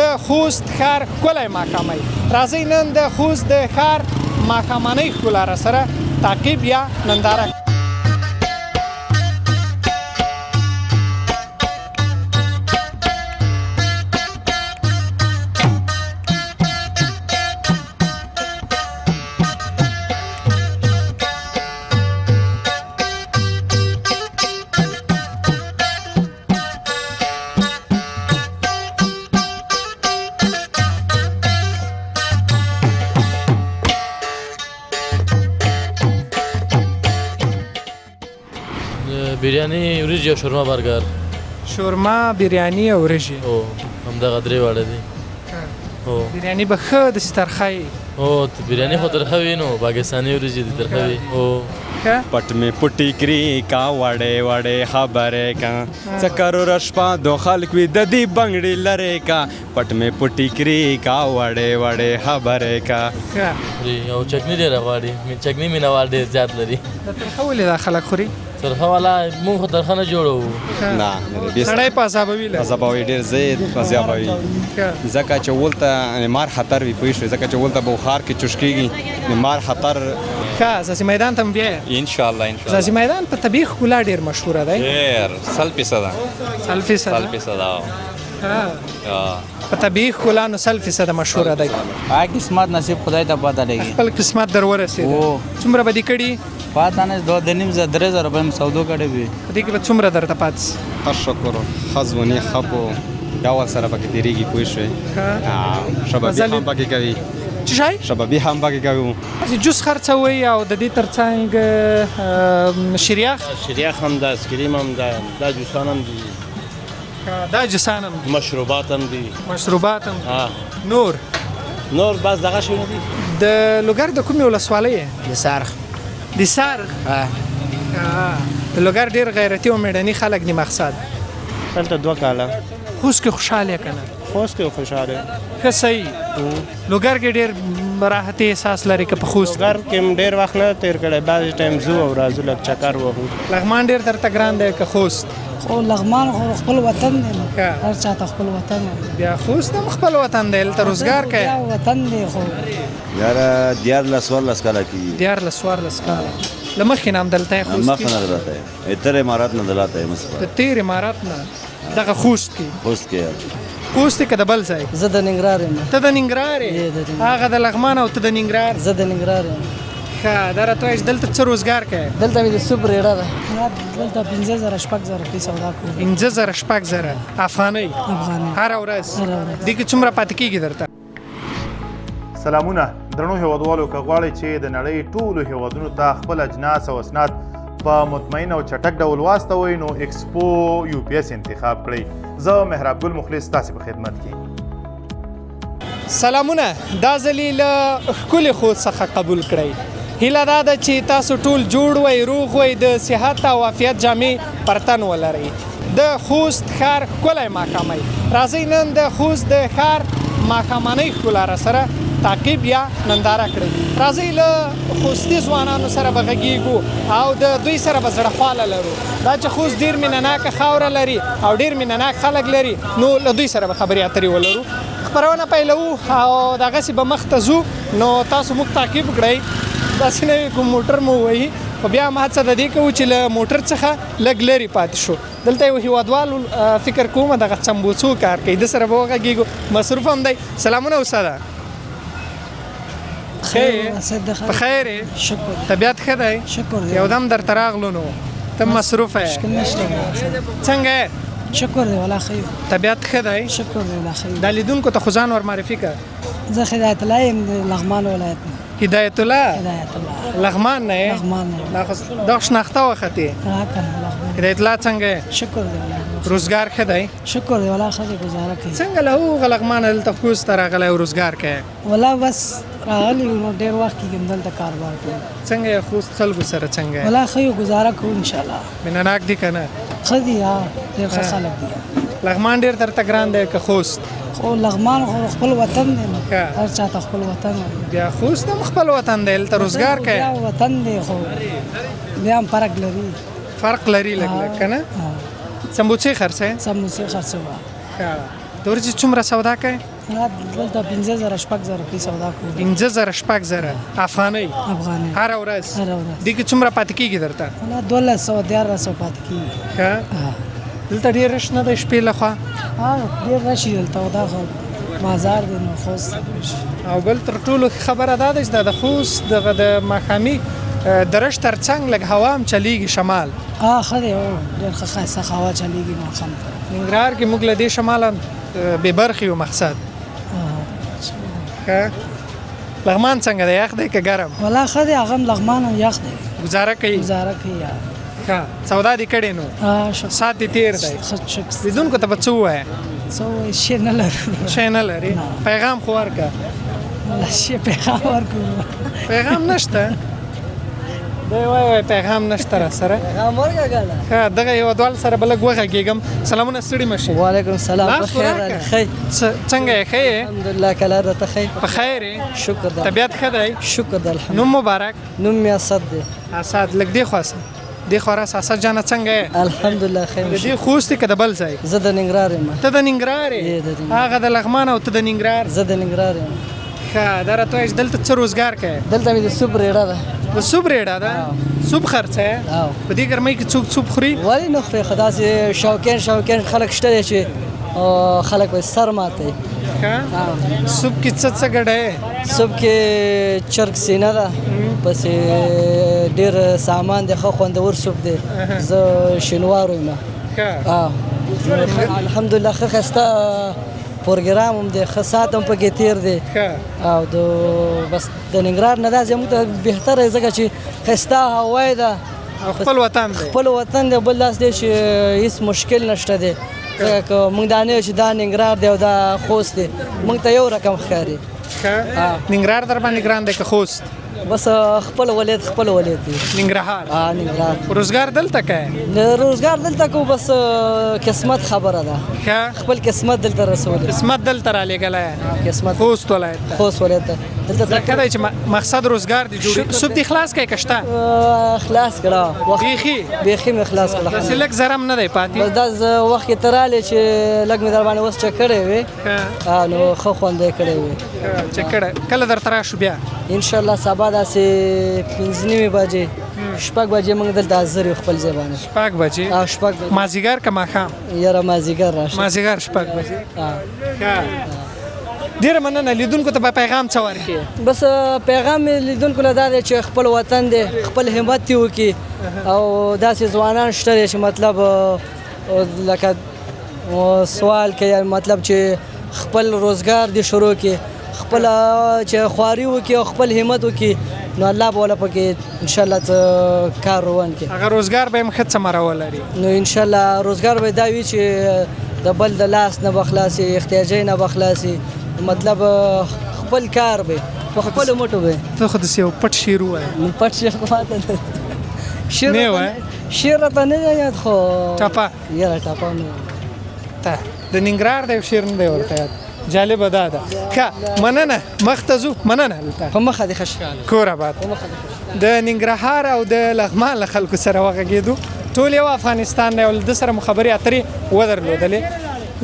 د خوست ښار ښکلی ماښامۍ. راځئ نن د خوست د ښار ماښامنۍ ښکلا را سره تعقیب یا ننداره. بریاني وریجې او شورما برګر. شورما بریاني او وریجې. او همدغه درې واړه دي. بریاني به ښه داسې ترخه وي. او بریاني خو ترخه وي نو پاکستاني وریجې دي ترخه وي. او پټ می پټی کری کا وړې وړې خبرې کا څکرو رشپا دو خلک وي د دې بنګړي لرې کا پټ می پټی کری کا وړې وړې خبرې کا. او چکنی ډېره غواړي. چکنی مینهوال ډېر زیات لري. د ترخه ولې دا خلک خوري؟ ترخه والا مونږ خو ترخه نه جوړوو. نه سړی په عذابوي عذابوي ډېر زیات عذابوي ځکه چې ولته مار خطر وي پوه شوې ځکه چې ولته بخار کې چشکېږي د مار خطر. ښه اساسي میدان ته م بیایه؟ انشاءالله اساسي میدان په طبیعي ښکلا ډېر مشهوره دی. ډېر 100%. 100%. په طبیعي ښکلا نو 100% مشهوره دی. قسمت نصیب خدای ته پته لګي. خپل قسمت در ورسېده. څومره به دې کړي؟ پاته نه 2.5 3,000 روپۍ مې سودو کړی وي. په دې کې به څومره درته پاتې سي؟ ښه شکر ښه ځواني ښه په ډول سره پکې تېرېږي پوه شوې. شبابي هم پکې کوي. څه شی؟ شبابي هم پکې کوي. جوس خرڅوئ او د دې ترڅنګ شریخ هم ده، اسکریم هم ده، دا جوسان هم دي. دا جوسان هم دي. مشروبات هم دي. مشروبات هم. نور بس دغه شی نه دي. د لوګر د کومې ولسوالۍ یې؟ د سارخ. د سارخ؟ د لوګر ډېر غیرتي او مېړني خلک دي مقصد. دلته 2 کاله. خوست کې خوشحاله یې که نه؟ خوست کې خوشحاله. ښه صحیح. لوګر کې ډېر راحتي احساس لري که په خوست؟ لوګر کې ډېر وخت نه تېر کړی، بعضې ټایم ځو او راځو لږ چکر وهو. لغمان ډېر درته ګران دی که خوست؟ خو لغمان خو خپل وطن دی نو هر چا ته خپل وطن دی. بیا خوست هم خپل وطن دی، هلته روزګار کوي. بیا وطن دی خو یاره 14 کاله کېږي. 14 کاله له مخکې نه هم دلته یې خوست کې؟ مخکې نه دلته یې تر امارات نه دلته یې مثلا د تېر امارات نه دغه خوست کې؟ خوست کې خوست کې که د بل ځای؟ زه د ننګرهار یم. ته د ننګرهار یې؟ هغه د لغمان او ته د ننګرهار؟ زه د ننګرهار یم. ښه دا راته وایه چې دلته څه روزګار کوې؟ دلته مې د سوپ ریړه ده. دلته 15,000 شپږ زره روپۍ سودا کوو. 15,000 شپږ زره افغانۍ هره ورځ؟ دې کې څومره پاتې کېږي درته؟ سلامونه درنو هیوادوالو، که غواړئ چې د نړۍ ټولو هیوادونو ته خپل اجناس او اسناد په مطمئن او چټک ډول واستوئ نو ایکسپو UPS انتخاب کړئ. زه مهراب ګل مخلص ستاسې په خدمت کې. سلامونه، دا ځلې له ښکلي خوست څخه قبول کړئ. هیله دا ده چې تاسو ټول جوړ وئ، روغ وئ، د صحت او عافیت جامې پر تن ولرئ. د خوست ښار ښکلی ماښامۍ. راځئ نن د خوست د ښار ماښامنۍ ښکلا را سره تعقیب یا ننداره کړئ. راځئ له خوستي ځوانانو سره به غږیږو او د دوی سره به زړهخواله لرو. دا چې خوست ډېر مینهناکه خاوره لري او ډېر مینهناک خلک لري نو له دوی سره به خبرې اترې ولرو. خپرونه پیلوو او دغسې به مخ ته ځو نو تاسو موږ تعقیب کړئ. داسې نه وي کوم موټر مو ووهي خو بیا هم هڅه د دې کوو چې له موټر څخه لږ لرې پاتې شو. دلته یو هیوادوال فکر کوم دغه څمبوڅو کار کوي، د سره به وغږېږو، مصروف هم دی. سلامونه استاده. په خیر یې؟ شکر. طبیعت ښه دی؟ شکر دی. یو دم درته راغلو نو ته مصروفه یې؟ مشکل نشته. څنګه یې؟ شکر دی والله ښه یو. طبیعت ښه دی؟ شکر دی والله ښه یو. دا لیدونکو ته خو ځان ور معرفي کړه. زه هدایت الله یم د لغمان ولایت نه. هدایت الله؟ هدایت الله. لغمان نه یې؟ لغمان نه. دا شناخته وختې؟ هدایت الله څنګه یې؟ شکر دی والله. روزګار ښه دی؟ شکر دی والله ښه دی، ګزاره کوي. څنګه له هغه لغمانه دلته خوست ته راغلی او روزګار کوې؟ والله بس راغلی نو ډېر وخت کېږي دلته کاروبار کوم. څنګه یې خوست خلکو سره څنګه یې؟ والله ښه یو ګزاره کوو انشاءالله. مینهناک دي که نه؟ ښه دي ډېر ښه خلک دي. لغمان ډېر درته ګران دی که خوست؟ خو لغمان خو خپل وطن دی نو هر چا ته خپل وطن دی. بیا خوست هم خپل وطن دی، هلته روزګار کوې؟ بیا وطن دی خو بیا هم فرق لري. فرق لري لږ لږ که نه؟ سمبوڅې خرڅوې؟ سمبوڅې خرڅوه. د ورځې څومره سودا کوې؟ دلته 15,000 شپږ پی سودا کوو 15,000 شپږ افغانۍ افغانۍ هره ورځ هره ورځ. دې کې څومره پاتې کېږي درته؟ 1200 1300 پاتې کېږي. ښه دلته ډېر رش نه دی شپې لخوا؟ ډېر راشي دلته او دا خو بازار دی نو خوست او بل تر ټولو خبره دا ده چې د خوست دغه د ماښامي د رش تر څنګ لږ هوا هم چلیږي شمال. ښه دی ډېر ښه ښایسته هوا چلیږي ماښام ته. ننګرهار کې موږ له دې شماله بې برخې یو مقصد. ښه لغمان څنګه دی یخ دی که ګرم؟ والله ښه دی هغه هم لغمان هم یخ دی ګزاره کوي؟ ګزاره کوي ښه سودا دې کړې نو ساعت دې تېر دی لیدونکو ته به څه ووایه؟ څه وایي شی نه لرو شی نه لري پیغام خو ورکړه. شی پیغام ورکړو پیغام نشته دی وایي پیغام نشته را سره پیغام ورکړه ښه دغه یو دوال سره به لږ وغږېږم. سلامونه ستړي مه شئ. وعلیکم السلام لاس خو راکړه. څنګه یې ښه یې؟ الحمدلله کله درته ښه په خیر یې؟ شکر ده طبیعت ښه دی؟ شکر ده الحمدلله. نوم مبارک؟ نوم مې اسد دی. اسد لږ دې خوا دې خوا راسه اسد جانه څنګه یې؟ الحمدلله خیر. د دې خوست دی که د بل ځای؟ زه د ننګرهار یم. ته د ننګرهار یې؟ هغه د لغمان او ته د ننګرهار؟ زه د ننګرهار یم. ښه دا راته وایه چې دلته څه روزګار کوې؟ دلته مې د سوپ ریډه ده. د سوپ ریډه ده؟ سوپ خرڅه په دې ګرمۍ کې څوک سوپ خوري؟ ولې نه خوري خو داسې شوقین خلک شته دی چې خلک به سر ماتوي. سوپ کې څه ګډه؟ سوپ کې چرګ سینه ده پسې ډېر سامان دی ښه خوندور سوپ دی. زه شینوارو یم. الحمدلله ښه ښایسته پروګرام هم دی ښه ساعت هم پکې تېر دی او بس د ننګرهار نه دا زموږ ته بهتره دی ځکه چې ښایسته هوا یې ده او خپل وطن دی. خپل وطن دی بل داس دی چې هېڅ مشکل نشته دی ځکه که موږ دا نه یو چې دا ننګرهار دی او دا خوست دی موږ ته یو رقم ښکاري. ننګرهار در باندې ګران دی که خوست؟ بس خپل ولایت دی ننګرهار. ننګرهار روزګار دلته کوې؟ روزګار دلته کو بس قسمت خبره ده خپل قسمت دلته رسول قسمت دلته رالیږلی قسمت خوست ولایت ته. خوست ولایت ته دلته ځکه دی چې مقصد روزګار دی جوړ سوپ دې خلاص کوې که شته؟ خلاص کړه بیخي مې خلاص کړه داسې لږ زرم نه دی پاتې؟ بس دا وخت کې ته رالې چې لږ مې در باندې اوس چک کړی وې نو ښه خوند یې کړی وې. چک کړی کله درته راشو بیا؟ انشاءالله سبا داسې 5:30 بجې 6 بجې موږ دلته حاضر یو خپل ځای باندې. 6 بجې؟ 6 بجې مازدیګر که ماښام؟ یاره مازدیګر راشه. مازدیګر 6 بجې. ډېره مننه. لیدونکو ته به پیغام څه ورکړې؟ بس پیغام مې لیدونکو له دا دی چې خپل وطن دی خپل همت یې وکړي او داسې ځوانان شته دی چې مطلب لکه سوال کوي مطلب چې خپل روزګار دی شروع کړي خپل چې خواري وکړي او خپل همت وکړي نو الله به ولا پکې انشاءالله کار روان کړي. هغه روزګار به هم ښه څمره ولري نو انشاءالله روزګار به دا وي چې د بل د لاس نه به خلاصي احتیاجۍ نه به خلاصي مطلب خپل کار به په خپلو مټو به. ته خو داسې یو پټ شعر ووایه. پټ شعر خو ماته نه شعر راته نه دی یاد خو ټپه یاره ټپه نه ته د ننګرهار د یو شعر نه دی ورته یاد جالبه دا ده. ښه مننه مخ ته ځو. مننه هلته په مخه دې ښه کور آباد. د ننګرهار او د لغمان له خلکو سره وغږېدو ټول یو افغانستان دی او د سره مو خبرې اترې ودرلودلې.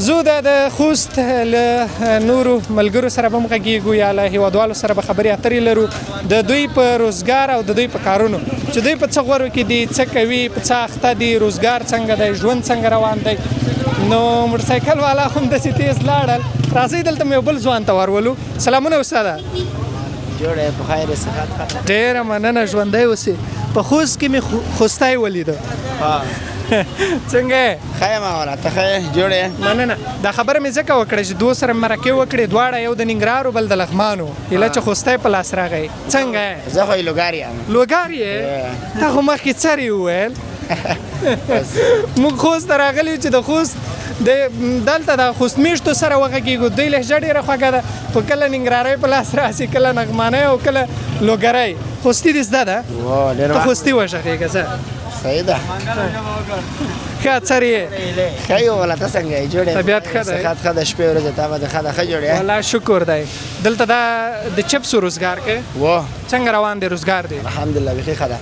زه د خوست له نورو ملګرو سره به هم غږېږو یا له هېوادوالو سره به خبرې اترې لرو د دوی په روزګار او د دوی په کارونو چې دوی په څه غورو کې دي څه کوي په څه اخته دي روزګار څنګه دی ژوند څنګه روان دی. نو موټرسایکل والا هم داسې تیز لاړل. راځئ دلته مې یو بل ځوان ته ورولو. سلامونه استاده. جوړه په خیر صحت. ډېره مننه ژوندی اوسې. په خوست کې مې خوستی ولیده. څنګه یې؟ ښه یم اوله ته ښه یې جوړ یې؟ مننه. دا خبره مې ځکه وکړه چې دوه سره مرکې وکړې دواړه یو د ننګرهار بل د لغمانو ایله چې خوستی په لاس راغی. څنګه یې؟ زه خو یې لوګار یم. لوګار یې؟ تا خو مخکې څر یې وویل. موږ خوست ته راغلي چې د خوست دلته د خوست میشتو سره وغږېږو. دوی لهجه ډېره خوږه ده خو کله ننګرهارۍ په لاس راسي کله نغمانۍ او کله لوګرۍ. خوستي دې زده ده؟ ته خوستي وغږېږه ځه. صحیح ده. ښه څر یې؟ ښه یو والا ته څنګه یې جوړ یې؟ طبیعت ښه دی؟ صحت ښه ده شپې ورځې تا به د ښه ده ښه جوړ یې؟ والله شکر دی. دلته دا د چپسو روزګار کوې؟ څنګه روان دی روزګار دی؟ الحمدلله بیخي ښه ده.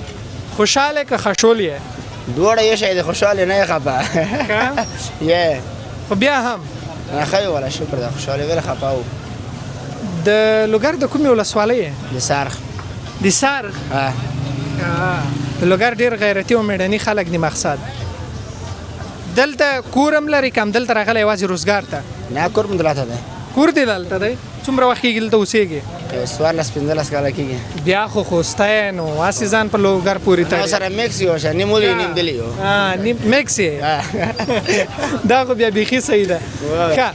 خوشحاله که خشول یې؟ دواړه یو شی دی خوشحال یې نه یې خفه. یې خو بیا هم نه ښه یو ولا شکر ده خوشحالي ویل خفه وو د لوګر د کومې ولسوالۍ یې؟ د سارخ د سارخ. د لوګر ډېر غیرتي او مېړني خلک دي مقصد. دلته کور هم لري که هم دلته راغلی یوازې روزګار ته؟ نه کور مې دلته دی. کور دې دلته دی؟ څومره وخت کېږي دلته اوسېږي؟ یو 14-15 کاله کېږي. بیا خو خوستی نو هسې ځان په لوګر پورې ما سره میکس یو شه نیم ولې نیم دلی یو. میکس یې دا خو بیا بیخي صحیح ده. ښه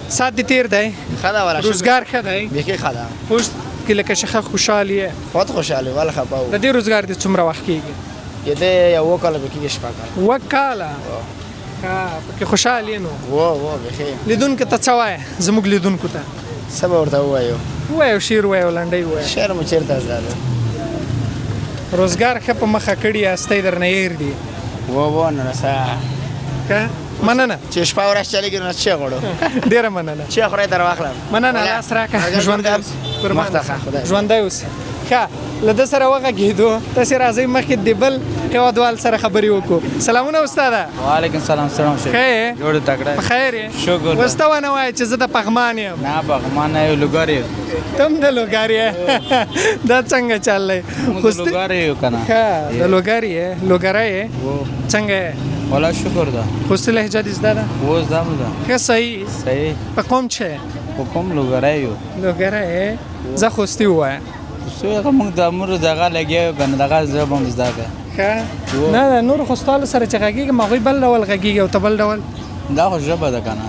ساعت دې تېر دی؟ ښه ده ولا روزګار ښه دی؟ بیخي ښه ده. خوست کې لکه ښه خوشحال یې؟ خود خوشحالي ولا خفه وو. د دې روزګار دې څومره وخت کېږي؟ کېدی یو 2 کاله به کېږي 6 کاله. 2 کاله؟ پکې خوشحال یې نو؟ و بیخي. لیدونکو ته څه وایې زموږ لیدونکو ته؟ څه به ورته ووایو؟ ووایو شعر ووایو لنډۍ ووایو. شعر مو چېرته زده ده. روزګار ښه په مخه کړي یاستئ درنه هېر دي. و نو رسه ښه مننه چې شپه ورځ چلېږي نو چی غواړو. ډېره مننه. چی خورئ در واخلم. مننه لاس راکړه. ژوندی اوسې. مخته ښه خدای. ژوندی اوسې. ښه له ده سره وغږېدو. تاسې راځئ مخکې د بل هېوادوال سره خبرې وکړو. سلامونه استاده. وعلیکم سلام سلام شیخ ښه یې؟ جوړ تکړه په خیر یې؟ شکر اوس ته ونه وایه چې زه د پغمان یم. نه پغمان نه یو لوګر یو ته هم د لوګر یې؟ دا څنګه چل دی؟ موږ د لوګر یو که نه ښه د لوګر یې لوګری یې څنګه یې؟ والا شکر ده خوستي لهجه دې زده ده؟ اوس دا مو ده ښه صحیح. صحیح په کوم چې په کوم لوګری یو لوګری یې زه خوستي ووایه. څو هغه موږ د امور دغه لګیا یو که نه دغه ژبه هم زده کړه. ښه نه د نورو خوستوالو سره چې غږېږم هغوی بل ډول غږېږي او ته بل ډول. دا خو ژبه ده که نه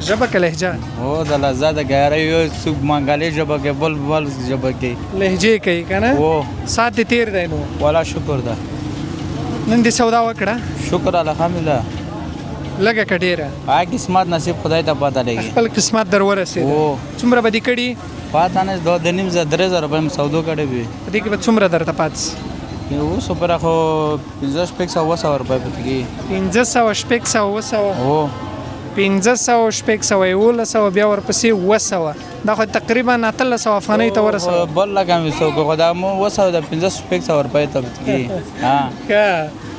ژبه که لهجه؟ هو د لهجه د ګیارۍ یو څوک منګلي ژبه کوي بل ژبه کوي لهجې کوي که نه؟ هو ساعت دې تېر دی نو؟ والا شکر ده. نن دې سودا وکړه؟ شکر الحمدلله. لږه که ډېره؟ هغه قسمت نصیب خدای ته پته لګي. خپل قسمت در ورسېده. څومره به دې کړي؟ پته نه 2.5-3,000 روپۍ مې سودو کړی وي. په دې کې به څومره درته پاتې سي؟ اوس پره خو 500-600 روپۍ پکې کېږي. 500-600 هو 500-600 1100 بیا ورپسې 200 دا خو تقریبا 1300 افغانۍ ته ورسوه. بل لږ مې څوک خو دا مو 200 د 500-600 روپۍ ته پکې کېږي.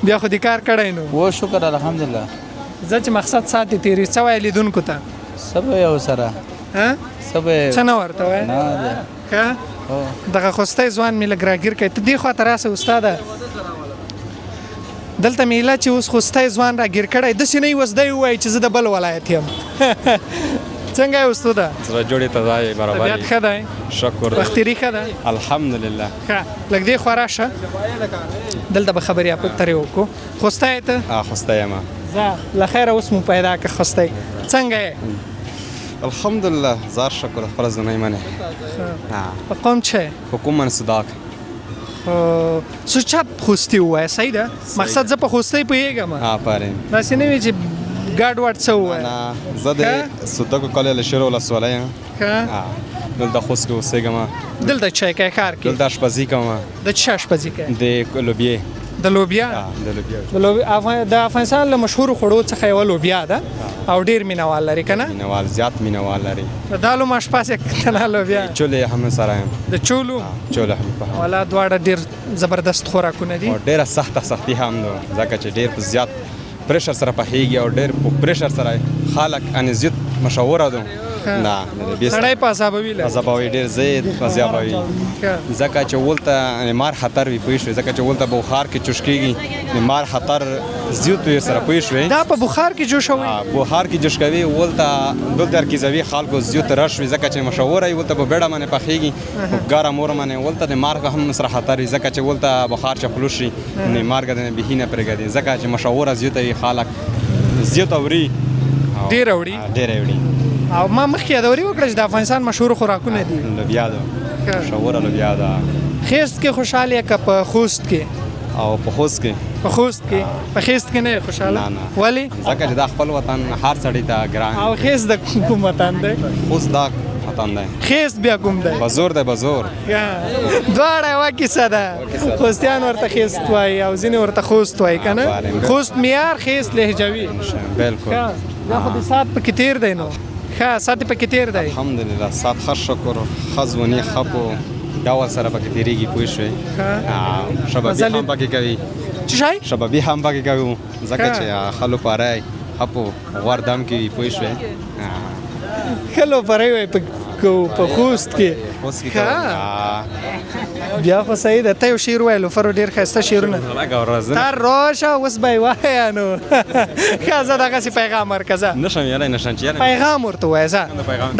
بیا خو دې کار کړی نو؟ و شکر الحمدلله. زه چې مقصد ساعت دې تېري څه وایې لیدونکو ته؟ څه به یې ورسره څه نه ورته وایې؟ ښه دغه خوستی ځوان مې لږ راګیر کوي. ته دې خوا ته راسه استاده. دلته میله چې اوس خوستی ځوان راګیر کړی داسې نه یې اوس دی ووایي چې زه د بل ولایت یم. څنګه یې استاده؟ زړه جوړې ته ځای برابر طبیعت ښه دی؟ شکر بختیري ښه ده؟ الحمدلله. ښه لږ دې خوا راشه دلته به خبرې اترې وکړو. خوستی یې ته؟ خوستی یم. ځه له خیره اوس مو پیدا کړه خوستی. څنګه یې؟ الحمدلله زار شکر خپله زنۍ منې. په کوم چې؟ په کوم من صداق سوچپ خوستی ووایه صحیح ده؟ مقصد زه په خوستی پوهېږم. آفرین. داسې نه وي چې ګډ وډ څه ووایه. زه د صدقو کلی له شیر ولسوالۍ یم. دلته خوست کې اوسېږم. دلته چای کوې ښار کې؟ دلته اشپزي کوم. د څه اشپزي کوې؟ د لوبیې. د لوبیا؟ د افغانستان له مشهورو خوړو څخه یوه لوبیا ده او ډېر مینهوال لري که نه؟ مینهوال زیات مینهوال لري. د دالو ماشپاس یې تنها لوبیا؟ چولې هم سره یم. د چولو؟ چوله هم په والا دواړه ډېر زبردست خوراکونه دي. او ډېره سختي هم ده ځکه چې ډېر په زیات پریشر سره پخېږي او ډېر په پریشر سره خلک انې زیات مشهوره ده. نه سړی په عذابوي لري. عذابوي ډېر زیات عذابوي ځکه چې ولته مار خطر وي پوه شوې ځکه چې ولته بخار کې چوش کېږي مار خطر زیات وي سره پوه شوې. دا په بخار کې جوشوي؟ بخار کې جوش کوي ولته دلته ارکیزوي خلکو زیات رش وي ځکه چې مشهوره وي ولته په بیړه باندې پخېږي ګرم اور باندې ولته د مارګ هم سره خطر وي ځکه چې ولته بخار چپلوش شي نه مارګ د بهي نه پرېږدي ځکه چې مشهوره زیات وي خلک زیات اوري ډېر اوري او ما مخکې یادوري وکړه چې د افغانستان مشهور خوراکونه دي. لوبیا ده مشهوره لوبیا ده. خیست کې خوشحال یې که په خوست کې؟ او په خوست کې. په خوست کې؟ په خیست کې نه یې خوشحاله؟ نه. ولې؟ ځکه چې دا خپل وطن هر سړي ته ګران. او خیست د کوم وطن دی؟ خوست دا وطن دی. خیست بیا کوم دی؟ بزور دی بزور. دواړه یوه کیسه ده. خوستیان ورته خیست وایي او ځینې ورته خوست وایي که نه؟ خوست معیار خیست لهجوي. بلکل. دا خو د ساعت پکې تېر دی نو. ښه ساعت پکې تېر دی؟ الحمدلله ساعت ښه شکر ښه ځواني ښه په ډول سره پکې تېرېږي پوه شوې. شبابي هم پکې کوي. څه شی؟ شبابي هم پکې کوو ځکه چې ښه لوپاری اپو غوردم کې پوه شوې خلو پرې وای په خوست کې اوس کې بیا خو صحیح ده ته یو شعر وایلو فرو ډېر ښایسته شعرونه تا راشه اوس به یې وایه نو ښه زه دغسې پیغام ورکړه زه نشم یاری نشم چې یاره پیغام ورته ووایه زه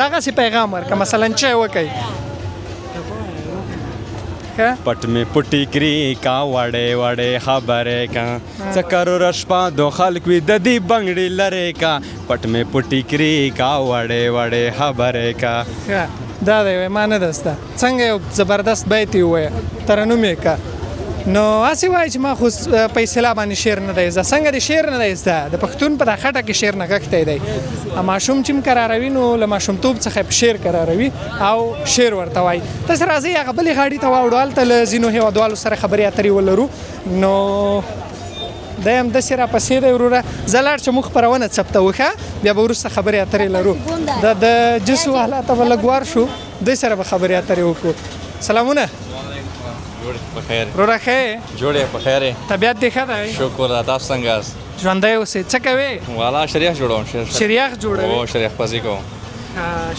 دغسې پیغام ورکړه مثلا چای وکئ پټ می پټی کری کا وړې وړې خبرې کا څکرو رشپا دو خلک وي د دې بنګړي لرې کا پټ می پټی کری کا وړې وړې خبرې کا دا دی وای ما نه ده زده څنګه یو زبردست بیت یې ووایه ترنم یې که نو هسې وایي چې ما خو په اصطلاح باندې شعر نه دی زده څنګه د شعر نه دی زده د پښتون په دا خټه کې شعر نغښتی دی ماشوم چې هم قراروي نو له ماشومتوب څخه په شعر قراروي او شعر ورته وایي تاسې راځئ هغه بلې غاړې ته واوړو هلته له ځینو هېوادوالو سره خبرې اترې ولرو نو دی هم داسې راپسې دی وروره زه لاړ چې موږ خپرونه ثبتوو ښه بیا به وروسته خبرې اترې لرو دا د جسو حالاته به لږ وار شو دوی سره به خبرې اترې وکړو سلامونه بخیر وروره ښه یې جوړې په خیر طبیعت دې ښه دی شکر ده تاسو څنګه یاست ژوندی اوسئ څه کوې والا شریخ جوړوم شریخ جوړوي او شریخ پزی کوم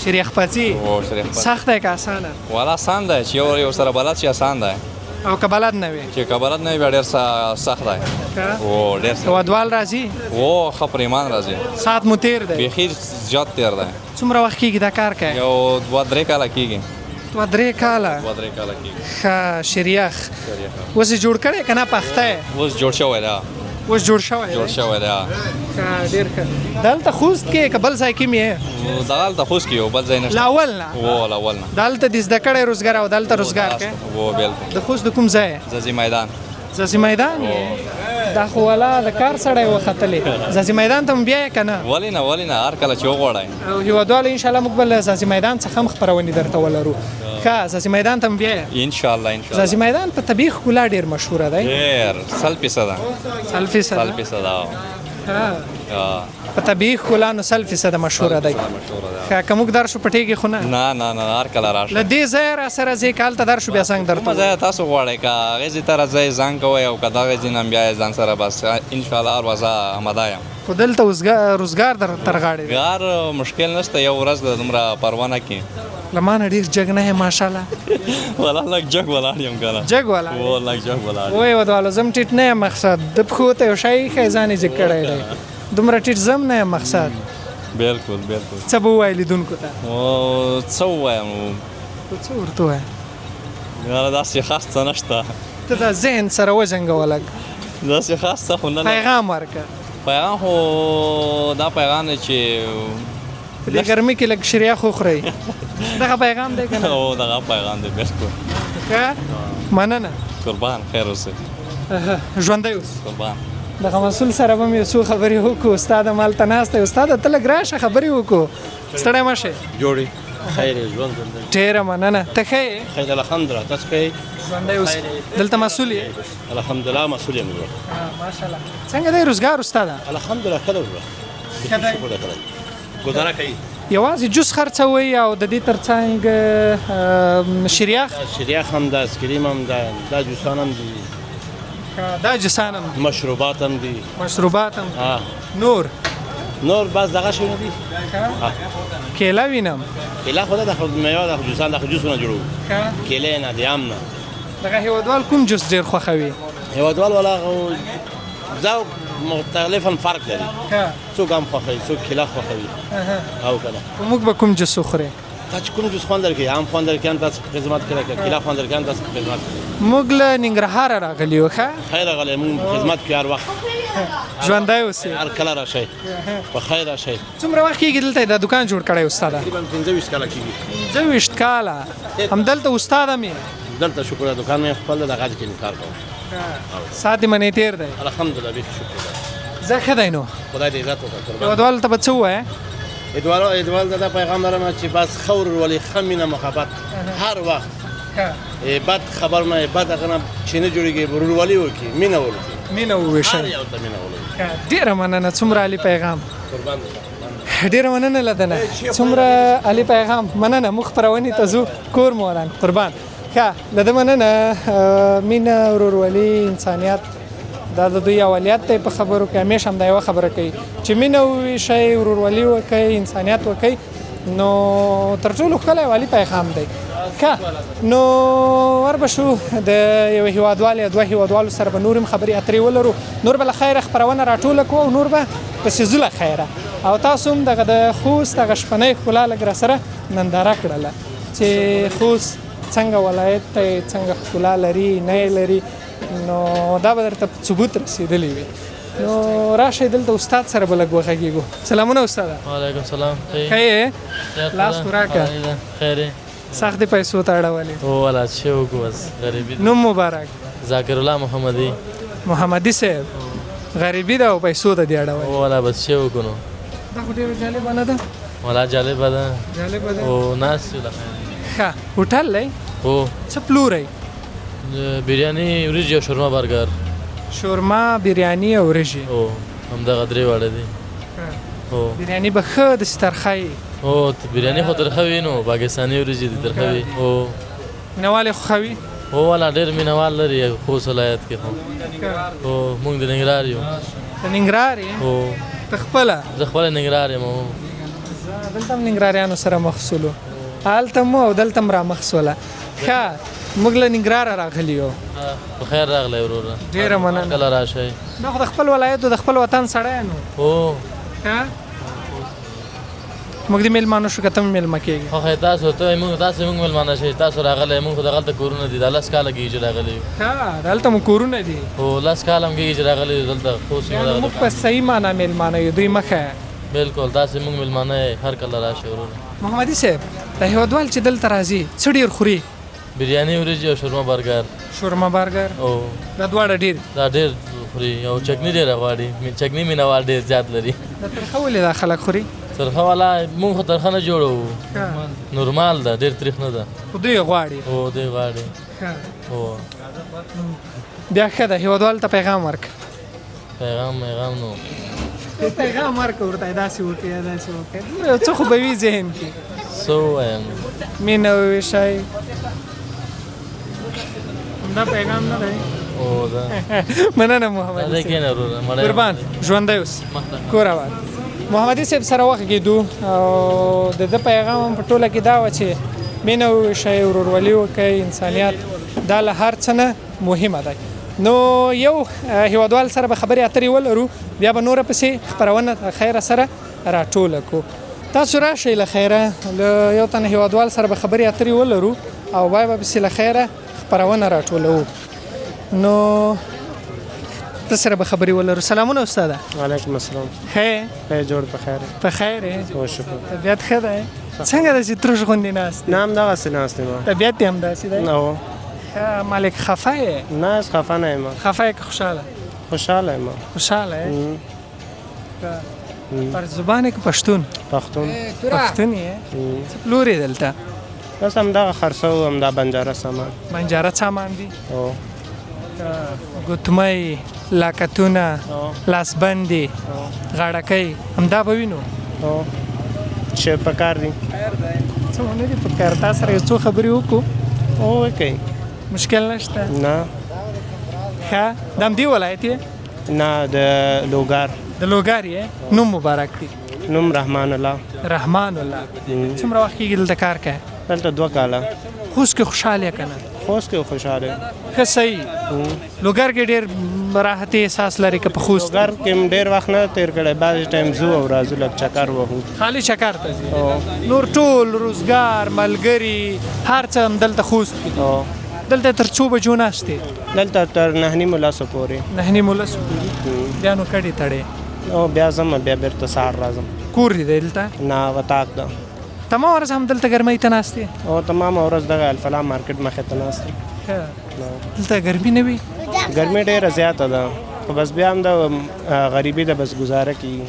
شریخ پزی او شریخ پزی سخت دی که آسانه والا آسان دی چې یو سره بلد شي آسان دی او که بلد نه وي چې که بلد نه وي بیا ډېر سخت دی او ډېر سخت هېوادوال راځي او ښه پر ایمان راځي ساعت مو تېر دی بیخي زیات تېر دی څومره وخت کېږي دا کار کوي یو 2-3 کاله کېږي 2-3 کاله کېږي ښه شریخ اوس یې جوړ کړی که نه پخته یې اوس جوړ شوی دی اوس جوړ شوی جوړ شوی دی ښه ډېر ښه دلته خوست کې که بل ځای کې مې یې دلته خوست کې یو بل ځای نشته له اول نه له اول نه دلته دې زده کړی روزګار او دلته روزګار کوې و بالکل د خوست د کوم ځای زازي میدان زازي میدان دا خو والا د کار سړی وختلی زازي میدان ته م بیایې که نه ولې نه هر کله چې وغواړئ او هېوادوالو انشاءالله موږ به له زازي میدان څخه هم خپرونې درته ولرو ښه زازي میدان ته م بیایې انشاءالله زازي میدان په طبیعي ښکلا ډېر مشهوره دی ډېر 100% په طبیعي ښکلا نو 100% مشهوره دی که موږ در شو پټېږي خو نه نه هر کله راشه له دې ځایه را سره ځې که هلته در شو بیا څنګه درته ځای تاسو غواړئ که هغې ځای ته راځئ ځان کوئ او که دغې ځای نه بیا ځان سره بس انشاءالله هر ورځ آماده یم خو دلته روزګار تر غاړې دی کار مشکل نشته یو ورځ د دومره پروا نه کړي له ما نه ډېر جګ نه یې ماشاءالله والا لږ جګ ولاړ یم که نه جګ ولاړ لږ جګ ولاړ وایي هېوادوالو زه هم ټیټ نه یم مقصد د پښو ته یو شی ایښی ځان یې جګ کړی دی دومره ټیټ زم نه یم مقصد بالکل څه به ووایې لیدونکو ته څه ووایم څه ورته ووایه یاره داسې خاص څه نشته ته دا ذهن سره وجنګوه لږ داسې خاص څه خو نه پیغام ورکړه پیغام خو دا پیغام دی چې په دې ګرمۍ کې لږ شریخ وخورئ دغه پیغام دی که نه او دغه پیغام دی بالکل ښه مننه قربان خیر اوسئ ژوندی اوس قربان دغه مسؤل سره به مې یو څو خبرې وکړو استاد همالته ناست دی استاده ته لږ راشه خبرې وکړو ستړی مه شئ جوړې خیر ژوند ډېره مننه ته ښه یې خیر الحمدلله تاسو ښه ژوندی اوس دلته مسؤل یې الحمدلله مسؤل یم ماشاءالله څنګه دی روزګار استاده الحمدلله ښه ده ګزاره کوي یوازې جوس خرڅوئ او د دې ترڅنګ شریخ هم ده اسکریم هم ده دا جوسان هم دي دا جوسان هم مشروبات هم دي مشروبات هم نور بس دغه شی نه دي کیله وینم کیله خو ده خو میوه ده جوسان ده خو جوسونه جوړوو کیله نه دي ام نه دغه هېوادوال کوم جوس ډېر خوښوي هېوادوال والا ذوق مختلفا فرق لري څوک هم خوښوي څوک کیله خوښوي او که نه موږ به کوم جوس وخورئ تا چې کوم جوس خوند درکوي ام خوند درکوي هم تاسو خدمت کوي کیله خوند درکوي هم تاسو خدمت کوي موږ له ننګرهاره راغلي یو ښه خیر راغلی موږ خدمت کوي هر وخت ژوندی اوسئ هر کله راشئ په خیر راشئ څومره وخت کېږي دلته دا دکان جوړ کړی استاده تقریبا 15 کاله کېږي 15 کاله همدلته استاد هم یې دلته شکر ده دکان مې خپل د غاړې کې کار کوم ساعت یې منې تېر دی الحمدلله بیخي شکر ده زه ښه دی نو خدای دې عزت وکړي هېوادوالو ته به څه ووایې هېوادوال ته دا پیغام لرم چې بس ښه ورورولي ښه مینه محبت هر وخت بد خبر نه بد هغه نه چې نه جوړېږي ورورولي وکړي مینه وکړي مینه وویشئ هر یو ته مینه وکړي ډېره مننه څومره عالي پیغام قربان ډېره مننه له ده نه څومره عالي پیغام مننه موږ خپرونې ته ځو کور مو ودان قربان ښه له ده مننه مینه ورورولي انسانیت دا د دوی اولیت دی په خبرو کې همیشه همدا یوه خبره کوي چې مینه وویشئ ورورولي وکئ انسانیت وکئ نو تر ټولو ښکلی والي پیغام دی ښه نو وربشو د یو هیوادوال یا دوه هیوادوالو سره به نور هم خبرې اترې ولرو نور به له خیره خپرونه راټوله کړو او نور به پسې ځو له خیره او تاسو هم دغه د خوست دغه شپنۍ ښکلا لږ راسره ننداره کړله چې خوست څنګه ولایت دی څنګه ښکلا لري نه یې لري نو دا به درته په ثبوت رسېدلی وي نو راشئ دلته استاد سره به لږ وغږېږو سلامونه استاده وعلیکم سلام ښه یې لاس خو راکړه خیر سختې پیسو ته اړولې او والا چې وکړو بس غریبي نوم مبارک ذاکر الله محمدي محمدي صاحب غریبي ده او پیسو ته دې اړولې او والا بس چې وکړو دا خو ډېره جالبه نه ده والا جالبه ده جالبه ده او ناست یو له ښه هوټل دی هو څه پلورئ بریاني وریجې او شورما برګر شورما بریاني او وریجې او همدغه درې واړه دي هو بریاني به ښه داسې ترخه وي او بریاني خو ترخه وي نو پاکستاني وریجې دي ترخه وي او مینهوال یې خوښوي هو والا ډېر مینهوال لري خوست ولایت کې خو او موږ د ننګرهار یو د ننګرهار یې هو ته خپله زه خپله ننګرهار یم دلته هم ننګرهاریانو سره مخ سولو هلته مو او دلته هم را مخ سوله ښه موږ له ننګرهاره راغلي یو په خیر راغلی وروره ډېره مننه کله راشئ دا خو د خپل ولایت او د خپل وطن سړی نو هو ښه موږ د میلمانو شو که ته هم میلمه کېږي خو تاسو موږ میلمانه شئ تاسو راغلی موږ خو دغلته کورونه دي دا 10 کاله کېږي چې راغلي یو ښه دلته مو کورونه دي هو 10 کاله هم کېږي چې راغلي یو دلته خوست موږ په صحیح معنا میلمانه یو دوی مه ښیه بالکل داسې موږ میلمانه هر کله راشئ وروره محمدي صاحب د هیوادوال چې دلته راځي څه ډېر خوري بریاني وریجې او شورما برګر شورما برګر او دا دواړه ډېر دا ډېر خوري او چکني ډېره غواړي چکني مینهوال ډېر زیات لري دا ترخه ولې دا خلک خوري ترخه والا موږ خو ترخه نه جوړوو نورمال ده ډېر تریخ نه ده خو دوی غواړي هو دوی غواړي هو بیا ښه ده هیوادوال ته پیغام ورکړه پیغام نو پیغام ورکړه ورته داسې وکړئ داسې وکړئ یو څه خو به وي ذهن کې څه ووایم مینه وویشئ همدا پیغام نه دی او دا مننه محمدي صاحب قربان ژوندی اوس کور آباد محمدي صاحب سره وغږېدو او د ده پیغام هم په ټوله کې دا وه چې مینه وویشئ ورورولي وکئ انسانیت دا له هر څه نه مهمه دی نو یو هیوادوال سره به خبرې اترې ولرو بیا به نوره پسې خپرونه خیره سره راټوله کړو تاسو راشئ له خیره له یو تن هیوادوال سره به خبرې اترې ولرو او بیا به پسې له خیره خپرونه راټولوو نو ته سره به خبرې ولرو سلامونه استاده وعلیکم السلام ښه جوړ په خیر په خیر یې شکر طبیعت ښه دی څنګه داسې ترش غوندې ناست نه همدغسې ناست یم طبیعت یې همداسې دی نه مالک خفه یې نه از خفه نه یم خفه یې که خوشحاله خوشحاله یم خوشحاله یې پر زبان کې پښتون پښتون یې څه پلورې دلته بس همدغه خرڅه او همدا بنجاره سامان بنجاره سامان دي ګوتمۍ لاکتونه لاسبندې غاړکۍ همدا به وینو چې په کار دي څه ونه دي په کار تا سره یو څو خبرې وکړو وکړئ مشکل نشته نه ښه د همدې ولایت یې نه د لوګار د لوګار یې نوم مبارک دی نوم رحمان الله څومره وخت کېږي دلته کار کوې دلته 2 کاله خوست کې خوشحال یې که نه خوست کې خوشحاله ښه صحیح لوګر کې ډېر راحتي احساس لري که په خوست لوګر کې ډېر وخت نه تېر کړی بعضې ټایم ځو او راځو لږ چکر وهو خالي چکر ته ځي نور ټول روزګار ملګري هر څه هم دلته خوست کې دلته تر څو بجو ناستې دلته تر 9:30 پورې 9:30 پورې بیا نو کډې تړې او بیا ځم بیا بیرته سهار راځم کور دی دلته نه وطاق ده تمام ورځ هم دلته ګرمۍ ته ناستې او تمام ورځ دغه الفلا مارکیټ مخې ته ناست دلته ګرمي نه وي ګرمي ډېره زیاته ده خو بس بیا هم د غریبي ده بس ګزاره کېږي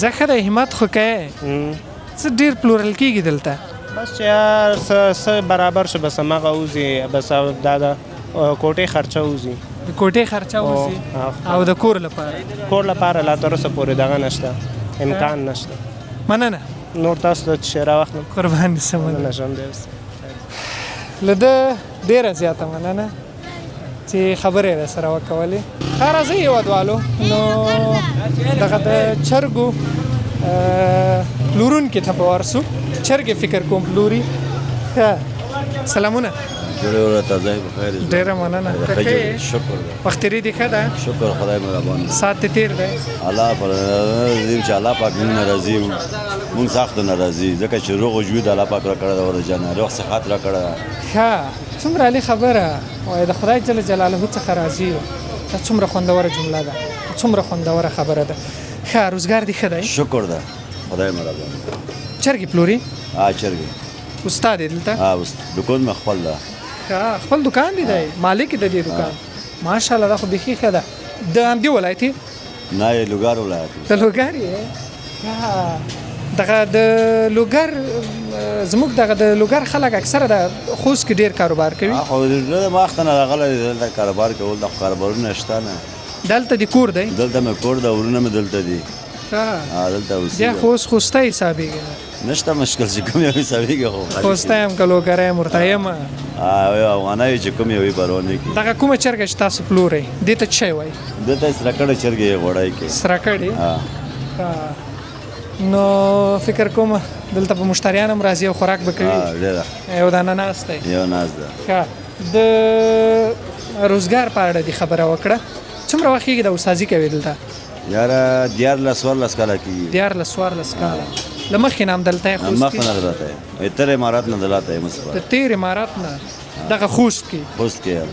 زه ښه دی همت خو کوې څه ډېر پلورل کېږي دلته بس چې یار څه برابر شو بس هماغه وځي بس دا د کوټې خرچه وځي د کوټې خرچه وځي او د کور لپاره لا تر اوسه پورې دغه نشته امکان نشته مننه نور تاسو ته چې راواخلم قربان دې مننه ژوند دې له ده ډېره زیاته مننه چې خبرې را سره وکولې. ښه راځئ هېوادوالو نو دغه د چرګو پلورونکي ته به ورسو. چرګې فکر کوم پلوري. ښه سلامونه. ډېره مننه. شکر وخت تېرې دي ښه ده؟ شکر خدای مهربان ساعت دې تېر دی؟ الله پر چې الله پاک موږ ناراضي وو موږ سخت ناراضي ځکه چې روغ وجود الله پاک را کړی ده ور جانه روغ صحت را کړی ده. ښه څومره عالي خبره وایي د خدای جل جلاله څخه راضي یو. دا څومره خوندوره جمله ده څومره خوندوره خبره ده. ښه روزګار دې ښه دی؟ شکر ده خدای مهربان. چرګې پلوري؟ چرګې. استاد یې دلته؟ دکان مې خپل ده. خپل دکان دی دی مالک د دې دکان. ماشاءالله دا خو بیخي ښه ده. د همدې ولایت یې؟ نه یې لوګر ولایت. د لوګر یې؟ دغه د لوګر زموږ دغه د لوګر خلک اکثره د خوست کې ډېر کاروبار کوي. خو د ماخته نه راغلی دلته کاروبار کول د کاروبارونه شته نه. دلته دې کور دی؟ دلته مې کور ده ورونه مې دلته دي. دلته اوسېږم. بیا خوستی حسابېږي نشته مشکل چې کوم یو حسابېږي خو خوستی یم که لوګری یم ورته یم. افغانۍ چې کوم یو یې پروا نه کړي. دغه کومه چرګه چې تاسو پلورئ دې ته څه شی وایي؟ دې ته سرکړې چرګې یې غوړی کې. سرکړې؟ نو فکر کوم دلته به مشتریان هم راځي او خوراک به کوي. ډېره. یو دانه ناست دی. یو ناست ده. ښه د روزګار په اړه دې خبره وکړه. څومره وخت کېږي د استادي کوې دلته؟ یاره 14 کاله کېږي. 14 کاله. له مخکې نه هم دلته یې خوست کې؟ مخکې نه دلته یم. تر امارات نه دلته یم اوس. د تېر امارات نه دغه خوست کې؟ خوست کې یم.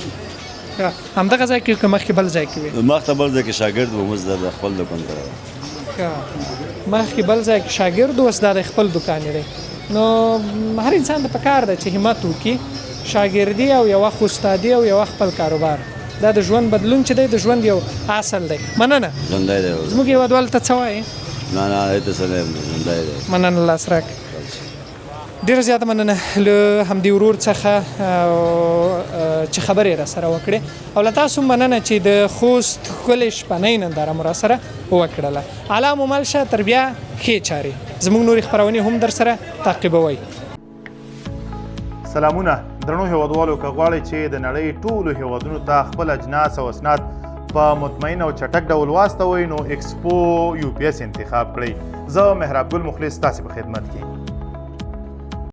همدغه ځای کې که مخکې بل ځای کې وې؟ مخته بل ځای کې شاګرد وم اوس د خپل دکان ته راغلم. مخکې بل ځای کې شاګرد اوس دا د خپل دکان دی. نو هر انسان ته پکار ده چې همت وکړي. شاګردي او یو وخت استادي او یو وخت خپل کاروبار دا د ژوند بدلون چې دی د ژوند یو اصل دی. مننه. ژوندی دی. زموږ هېوادوالو ته څه وایې؟ نه هېته څه نه یم ژوندی دی. مننه لاس راکړه. ډېره زیاته مننه له همدې ورور څخه چې خبرې را سره وکړې او له تاسو مننه چې د خوست ښکلې شپنۍ ننداره مو را سره وکړله. الله مو مل شه تر بیا ښې چارې. زموږ نورې خپرونې هم در سره تعقیبوئ. سلامونه درنو هېوادوالو که غواړئ چې د نړۍ ټولو هېوادونو ته خپل اجناس او اسناد په مطمئن او چټک ډول واستوئ نو ایکسپو UPS انتخاب کړئ. زه مهراب ګل مخلص تاسې په خدمت کې.